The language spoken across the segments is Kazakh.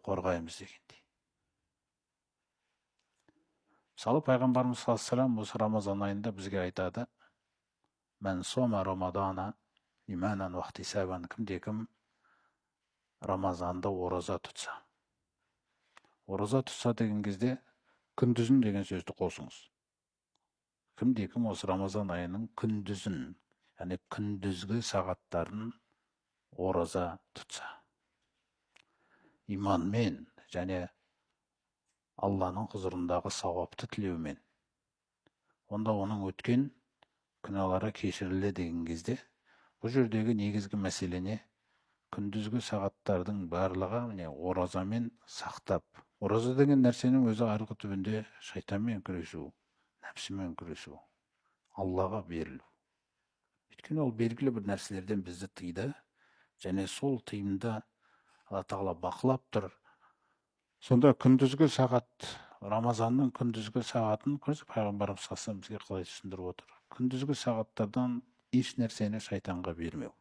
қорғаймыз дегендей. Мысалы пайғамбарымыз саллаллаху алейхи вассалам осы Рамазан айында бізге айтады: "Мән сома рамадана иманан уахтисабан", кім Рамазанды ораза тұтса. Ораза тұтса деген кезде күндізін деген сөзді қосыңыз. Кім осы Рамазан айының күндізін, яғни күндізгі сағаттарын ораза тұтса. Иманмен және Алланың құзырындағы сауапты тілеумен, онда оның өткен күнәлары кешіріледі деген кезде, бұл жердегі негізгі мәселене күндізгі сағаттардың барлығы оразамен сақтап. Ораза деген нәрсенің өзі арғы түбінде шайтанмен күресу, нәпсімен күресу, Аллаға берілу. Өйткені ол белгілі бір нәрселерден бізді тыйды, және сол тыйымда Алла Тағала бақылап тұр. Сонда күндізгі сағат, Рамазанның күндізгі сағатын пайғамбарымыз саллаллаху алейхи вассалам бізге қалай түсіндіріп отыр? Күндізгі сағаттардан еш нәрсені шайтанға бермеу.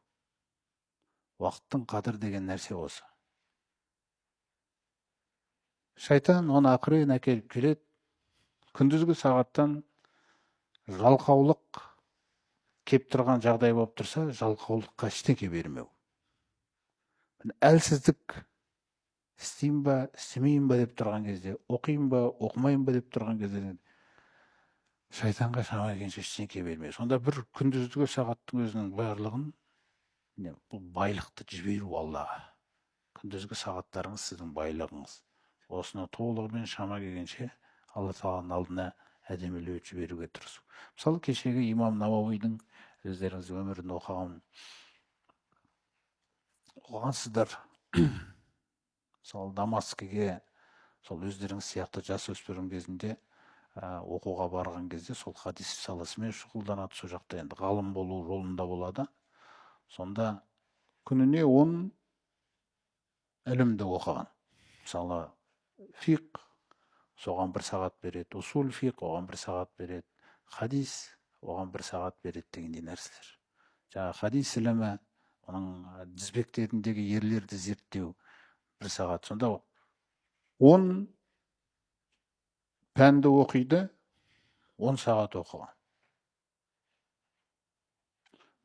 Уақыттың қадір деген нәрсе осы. Шайтан оны ақырын әкеліп келеді. Күндізгі сағаттан жалқаулық кеп тұрған жағдай болып тұрса, жалқаулыққа ештеңе бермеу. Әлсіздік, істеймін ба, істемеймін ба деп тұрған кезде, оқимын ба, оқымайын ба деп тұрған кезде, шайтанға шама келгенше ештеңе бермеу. Сонда бір күндізгі сағаттың өзінің барлығын, бұл байлықты жіберу Аллаға. Күндізгі сағаттарыңыз сіздің байлығыңыз. Осыны толығымен шама келгенше Алла Тағаланың алдына әдемілеп жіберуге тырысу. Мысалы, кешегі имам Науауидің өздеріңіз өмірін оқығансыздар. Мысалы, Дамаскіге сол өздеріңіз сияқты жасөспірім кезінде оқуға барған кезде сол хадис саласымен шұғылданады. Сол жақта енді ғалым болу жолында болады. Сонда күніне 10 ілімді оқыған. Мысалы, фиқ, соған 1 сағат береді, усул фиқ, оған 1 сағат береді, хадис, оған 1 сағат береді дегендей нәрселер. Жаңа хадис ілімі, оның тізбектеріндегі ерлерді зерттеу 1 сағат. Сонда 10 пәнді оқиды, 10 сағат оқыған.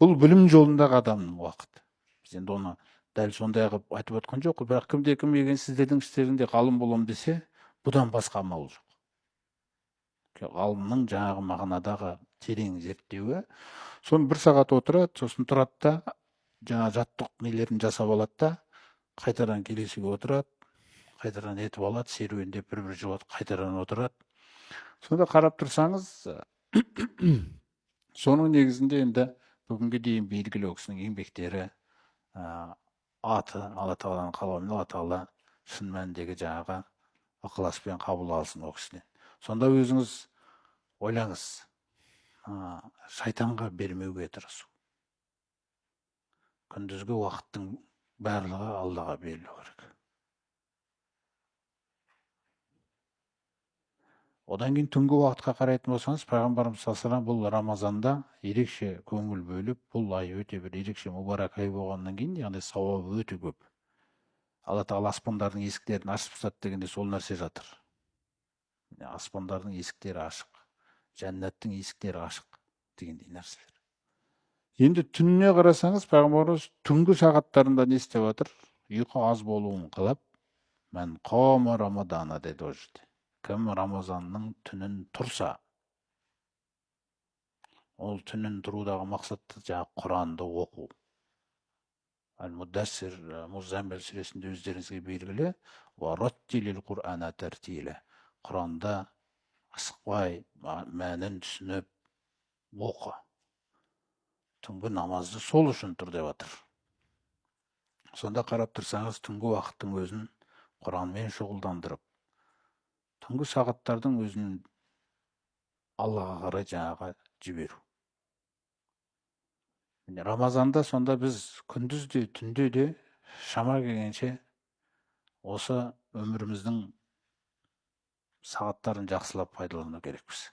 Бұл білім жолындағы адамның уақыты. Біз енді оны дәл сондай қылып айтып отқан жоқ, бірақ кім егер сіздердің іштерінде ғалым болам десе, бұдан басқа амал жоқ. Ғалымның жаңағы мағынадағы терең зерттеуі, соны 1 сағат отырады, сосын тұрады да, жаңа жаттық нелерін жасап алады да, қайтадан келесіге отырады, қайтадан етіп алады, серуендеп бір жауат қайтадан отырады. Сонда қарап тұрсаңыз, соның негізінде енді бүгінге дейін белгілі ол кісінің еңбектері, аты, Алла Тағаланың қалауымен, Алла Тағала шын мәніндегі жаңағы ықыласпен қабыл алсын ол кісінен. Сонда өзіңіз ойлаңыз, шайтанға бермеуге тырысу. Күндізгі уақыттың барлығы Аллаға берілу керек. Одан кейін түнгі уақытқа қарайтын болсаңыз, пайғамбарымыз саллаллаху алейхи вассалам бұл Рамазанда ерекше көңіл бөліп, бұл ай өте бір ерекше мұбарак ай болғаннан кейін, яғни сауабы өте көп. Алла Тағала аспандардың есіктерін ашып тастады дегенде сол нәрсе жатыр. Аспандардың есіктері ашық, жәннаттың есіктері ашық дегендей нәрселер. Енді түніне қарасаңыз, пайғамбарымыз түнгі сағаттарында не істеп жатыр? Ұйқы аз болуын қалап, "Мән қама рамадана" деді ол жерде. Кім Рамазанның түнін тұрса, ол түнін тұрудағы мақсатты жаңа Құранды оқу. Әл-Муддассир, Муззаммил сүресінде өздеріңізге белгілі, "Вараттилил Құр'ана тартила". Құранда асықпай, мәнін түсініп оқы. Түнгі намазды сол үшін тұр деп жатыр. Сонда қарап тұрсаңыз, түнгі уақыттың өзін Құранмен шұғылдандырып, түнгі сағаттардың өзін Аллаға қарай жаңаға жіберу. Рамазанда сонда біз күндіз де, түнде де шама келгенше осы өміріміздің сағаттарын жақсылап пайдалану керекпіз.